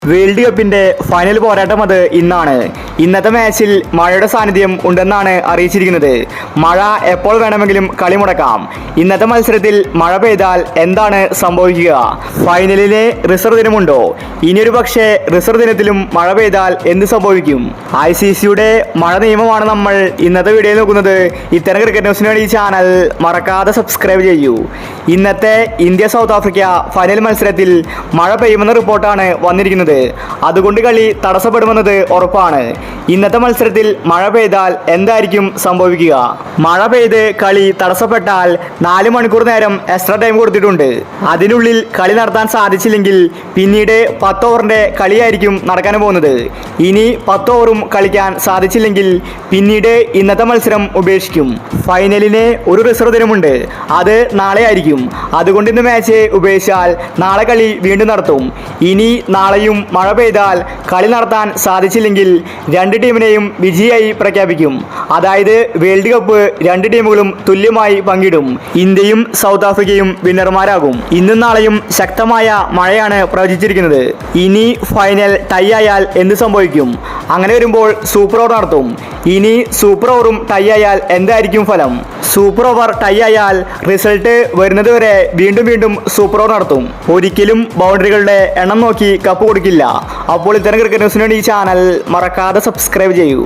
World കപ്പിന്റെ final പോരാട്ടം അത് ഇന്നാണ്. ഇന്നത്തെ മാച്ചിൽ മഴയുടെ സാന്നിധ്യം ഉണ്ടെന്നാണ് അറിയിച്ചിരിക്കുന്നത്. മഴ എപ്പോൾ വേണമെങ്കിലും കളി മുടക്കാം. ഇന്നത്തെ മത്സരത്തിൽ മഴ പെയ്താൽ എന്താണ് സംഭവിക്കുക? ഫൈനലിന് റിസർവ് ദിനമുണ്ടോ? ഇനിയൊരു പക്ഷേ റിസർവ് ദിനത്തിലും മഴ പെയ്താൽ എന്ത് സംഭവിക്കും? ICCയുടെ മഴ നിയമമാണ് നമ്മൾ ഇന്നത്തെ വീഡിയോയിൽ നോക്കുന്നത്. ഇത്തരം ക്രിക്കറ്റ് ന്യൂസിന് വേണ്ടി ഈ ചാനൽ മറക്കാതെ സബ്സ്ക്രൈബ് ചെയ്യൂ. ഇന്നത്തെ ഇന്ത്യ സൗത്ത് ആഫ്രിക്ക ഫൈനൽ മത്സരത്തിൽ മഴ പെയ്യുമെന്ന റിപ്പോർട്ടാണ് വന്നിരിക്കുന്നത്. അതുകൊണ്ട് കളി തടസ്സപ്പെടുമെന്നത് ഉറപ്പാണ്. ഇന്നത്തെ മത്സരത്തിൽ മഴ പെയ്താൽ എന്തായിരിക്കും സംഭവിക്കുക? മഴ പെയ്ത് കളി തടസ്സപ്പെട്ടാൽ 4 മണിക്കൂർ നേരം എക്സ്ട്രാ ടൈം കൊടുത്തിട്ടുണ്ട്. അതിനുള്ളിൽ കളി നടത്താൻ സാധിച്ചില്ലെങ്കിൽ പിന്നീട് 10 ഓവറിന്റെ കളിയായിരിക്കും നടക്കാൻ പോകുന്നത്. ഇനി 10 ഓവറും കളിക്കാൻ സാധിച്ചില്ലെങ്കിൽ പിന്നീട് ഇന്നത്തെ മത്സരം ഉപേക്ഷിക്കും. ഫൈനലിന് ഒരു റിസർവ് ദിനമുണ്ട്. അത് നാളെ ആയിരിക്കും. അതുകൊണ്ട് ഇന്ന് മാച്ച് ഉപേക്ഷിച്ചാൽ നാളെ കളി വീണ്ടും നടത്തും. ഇനി നാളെയും മഴ പെയ്താൽ കളി നടത്താൻ സാധിച്ചില്ലെങ്കിൽ 2 ടീമിനെയും വിജയിയായി പ്രഖ്യാപിക്കും. അതായത് വേൾഡ് കപ്പ് 2 ടീമുകളും തുല്യമായി പങ്കിടും. ഇന്ത്യയും സൗത്ത് ആഫ്രിക്കയും വിന്നർമാരാകും. ഇന്നും നാളെയും ശക്തമായ മഴയാണ് പ്രവചിച്ചിരിക്കുന്നത്. ഇനി ഫൈനൽ ടൈ ആയാൽ എന്ത് സംഭവിക്കും? അങ്ങനെ വരുമ്പോൾ സൂപ്പർ ഓവർ നടത്തും. ഇനി സൂപ്പർ ഓവറും ടൈ ആയാൽ എന്തായിരിക്കും ഫലം? സൂപ്പർ ഓവർ ടൈ ആയാൽ റിസൾട്ട് വരുന്നത് വരെ വീണ്ടും സൂപ്പർ ഓവർ നടത്തും. ഒരിക്കലും ബൗണ്ടറികളുടെ എണ്ണം നോക്കി കപ്പ് കൊടുക്കില്ല. അപ്പോൾ ഇത്തരം ക്രിക്കറ്റ് ന്യൂസിന് വേണ്ടി ഈ ചാനൽ മറക്കാതെ സബ്സ്ക്രൈബ് ചെയ്യൂ.